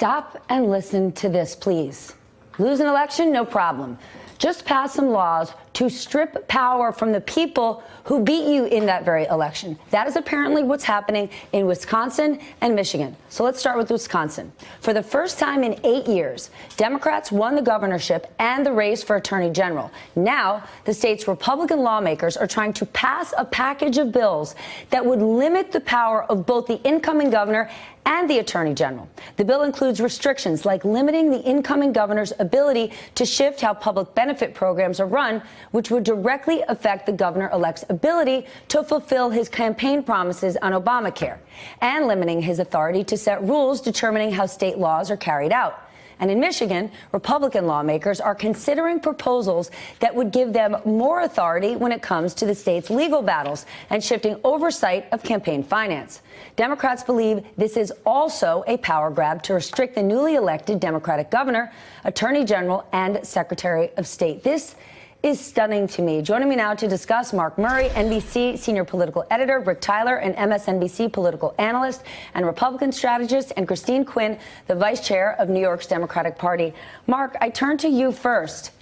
Stop and listen to this, please. Lose an election? No problem. Just pass some laws to strip power from the people who beat you in that very election. That is apparently what's happening in Wisconsin and Michigan. So let's start with Wisconsin. For the first time in 8 years, Democrats won the governorship and the race for attorney general. Now, the state's Republican lawmakers are trying to pass a package of bills that would limit the power of both the incoming governor and the attorney general. The bill includes restrictions like limiting the incoming governor's ability to shift how public benefit programs are run, which would directly affect the governor-elect's ability to fulfill his campaign promises on Obamacare, and limiting his authority to set rules determining how state laws are carried out. And in Michigan, Republican lawmakers are considering proposals that would give them more authority when it comes to the state's legal battles and shifting oversight of campaign finance. Democrats believe this is also a power grab to restrict the newly elected Democratic governor, attorney general, and secretary of state. This is stunning to me. Joining me now to discuss, Mark Murray, NBC senior political editor, Rick Tyler, an MSNBC political analyst and Republican strategist, and Christine Quinn, the vice chair of New York's Democratic Party. Mark, I turn to you first.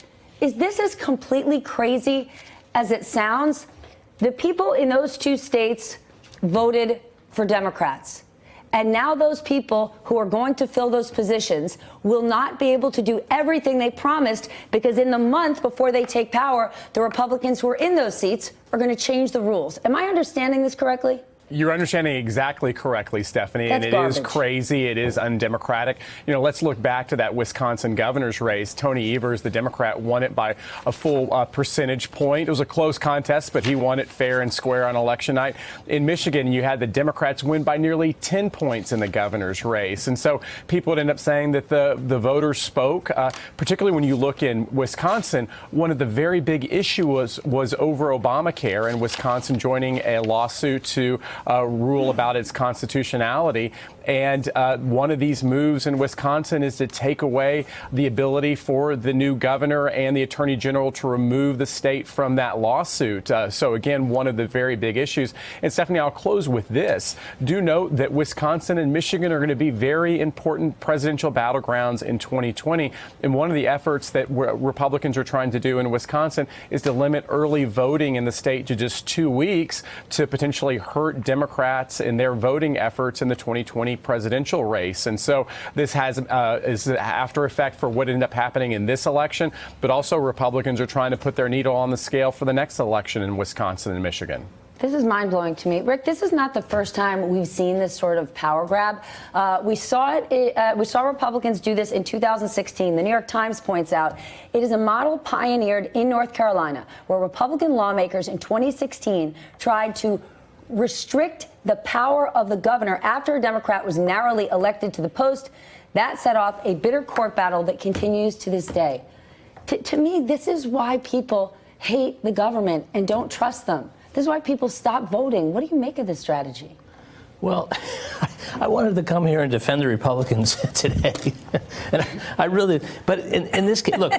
Is this as completely crazy as it sounds? The people in those two states voted for Democrats. And now those people who are going to fill those positions will not be able to do everything they promised, because in the month before they take power, the Republicans who are in those seats are going to change the rules. Am I understanding this correctly? You're understanding exactly correctly, Stephanie, That's and it garbage. is crazy. It is undemocratic. You know, let's look back to that Wisconsin governor's race. Tony Evers, the Democrat, won it by a full percentage point. It was a close contest, but he won it fair and square on election night. In Michigan, you had the Democrats win by nearly 10 points in the governor's race. And so people would end up saying that the voters spoke, particularly when you look in Wisconsin. One of the very big issues was over Obamacare and Wisconsin joining a lawsuit to rule about its constitutionality. And one of these moves in Wisconsin is to take away the ability for the new governor and the attorney general to remove the state from that lawsuit. So, again, one of the very big issues. And, Stephanie, I'll close with this. Do note that Wisconsin and Michigan are going to be very important presidential battlegrounds in 2020. And one of the efforts that Republicans are trying to do in Wisconsin is to limit early voting in the state to just 2 weeks to potentially hurt Democrats in their voting efforts in the 2020 presidential race. And so this has is an after effect for what ended up happening in this election, but also Republicans are trying to put their needle on the scale for the next election in Wisconsin and Michigan. This is mind-blowing to me. Rick, this is not the first time we've seen this sort of power grab. We saw Republicans do this in 2016. The New York Times points out it is a model pioneered in North Carolina, where Republican lawmakers in 2016 tried to restrict the power of the governor after a Democrat was narrowly elected to the post. That set off a bitter court battle that continues to this day. To me, this is why people hate the government and don't trust them. This is why people stop voting. What do you make of this strategy? Well, I wanted to come here and defend the Republicans today, and I really. But in this case, look.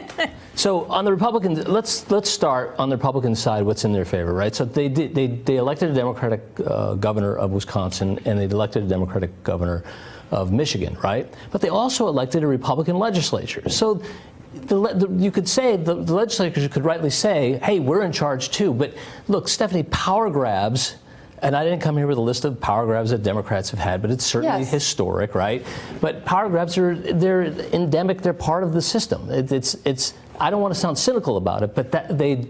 So on the Republicans, let's start on the Republican side. What's in their favor, right? So they elected a Democratic governor of Wisconsin, and they elected a Democratic governor of Michigan, right? But they also elected a Republican legislature. So you could say the legislatures could rightly say, "Hey, we're in charge too." But look, Stephanie, power grabs. And I didn't come here with a list of power grabs that Democrats have had, but it's certainly historic, right? But power grabs they're endemic. They're part of the system. It's. I don't want to sound cynical about it, but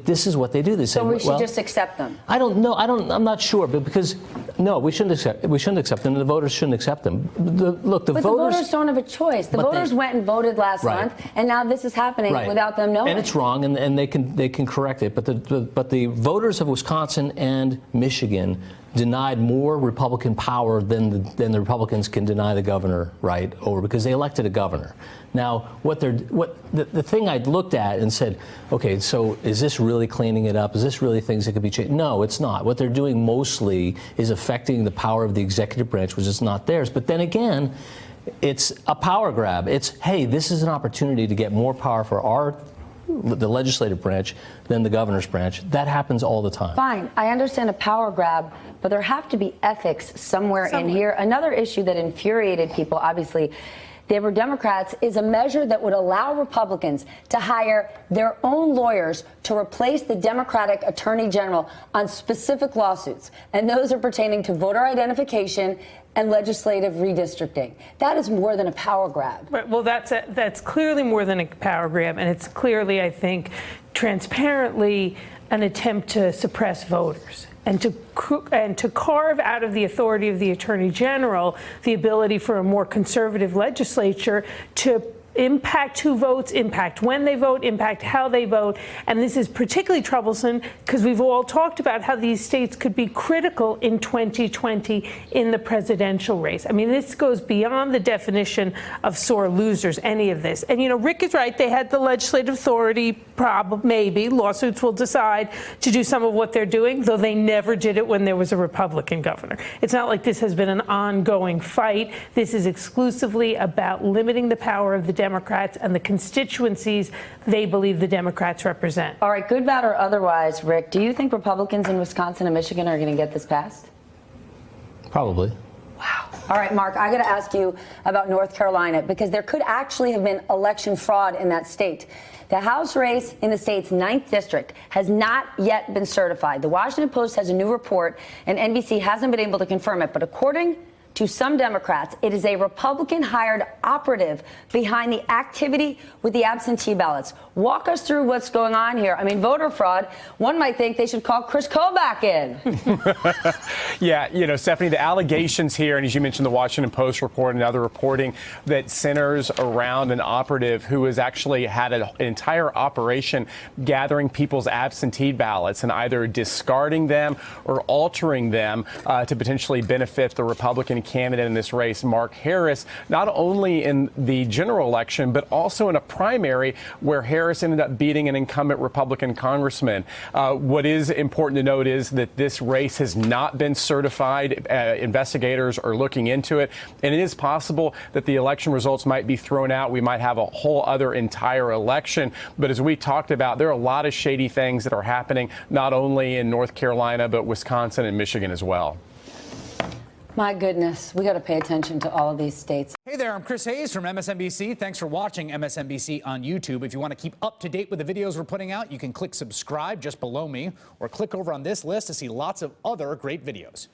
this is what they do. They say, so we should just accept them. I don't know. I'm not sure, but because no, we shouldn't accept them. And the voters shouldn't accept them. The voters don't have a choice. The voters went and voted last month, and now this is happening without them knowing. And it's wrong, and they can correct it. But the voters of Wisconsin and Michigan denied more Republican power than the Republicans can deny the governor, right? Over because they elected a governor. Now, the thing I looked at and said, okay, so is this really cleaning it up? Is this really things that could be changed? No, it's not. What they're doing mostly is affecting the power of the executive branch, which is not theirs. But then again, it's a power grab. It's, hey, this is an opportunity to get more power for the legislative branch than the governor's branch. That happens all the time. Fine. I understand a power grab, but there have to be ethics somewhere in here. Another issue that infuriated people, obviously, they were Democrats, is a measure that would allow Republicans to hire their own lawyers to replace the Democratic Attorney General on specific lawsuits. And those are pertaining to voter identification and legislative redistricting. That is more than a power grab. Right. Well, that's clearly more than a power grab, and it's clearly, I think, transparently an attempt to suppress voters and to carve out of the authority of the Attorney General the ability for a more conservative legislature to impact who votes, impact when they vote, impact how they vote. And this is particularly troublesome because we've all talked about how these states could be critical in 2020 in the presidential race. I mean, this goes beyond the definition of sore losers, any of this. And, you know, Rick is right. They had the legislative authority, maybe. Lawsuits will decide to do some of what they're doing, though they never did it when there was a Republican governor. It's not like this has been an ongoing fight. This is exclusively about limiting the power of the Democrats and the constituencies they believe the Democrats represent. All right, good, bad, or otherwise, Rick, do you think Republicans in Wisconsin and Michigan are going to get this passed? Probably. Wow. All right, Mark, I got to ask you about North Carolina, because there could actually have been election fraud in that state. The House race in the state's 9th district has not yet been certified. The Washington Post has a new report, and NBC hasn't been able to confirm it. But according to some Democrats, it is a Republican-hired operative behind the activity with the absentee ballots. Walk us through what's going on here. I mean, voter fraud, one might think they should call Chris Kobach in. Yeah, you know, Stephanie, the allegations here, and as you mentioned, the Washington Post report and other reporting, that centers around an operative who has actually had an entire operation gathering people's absentee ballots and either discarding them or altering them to potentially benefit the Republican candidate in this race, Mark Harris, not only in the general election, but also in a primary where Harris ended up beating an incumbent Republican congressman. What is important to note is that this race has not been certified. Investigators are looking into it, and it is possible that the election results might be thrown out. We might have a whole other entire election. But as we talked about, there are a lot of shady things that are happening, not only in North Carolina, but Wisconsin and Michigan as well. My goodness, we got to pay attention to all of these states. Hey there, I'm Chris Hayes from MSNBC. Thanks for watching MSNBC on YouTube. If you want to keep up to date with the videos we're putting out, you can click subscribe just below me or click over on this list to see lots of other great videos.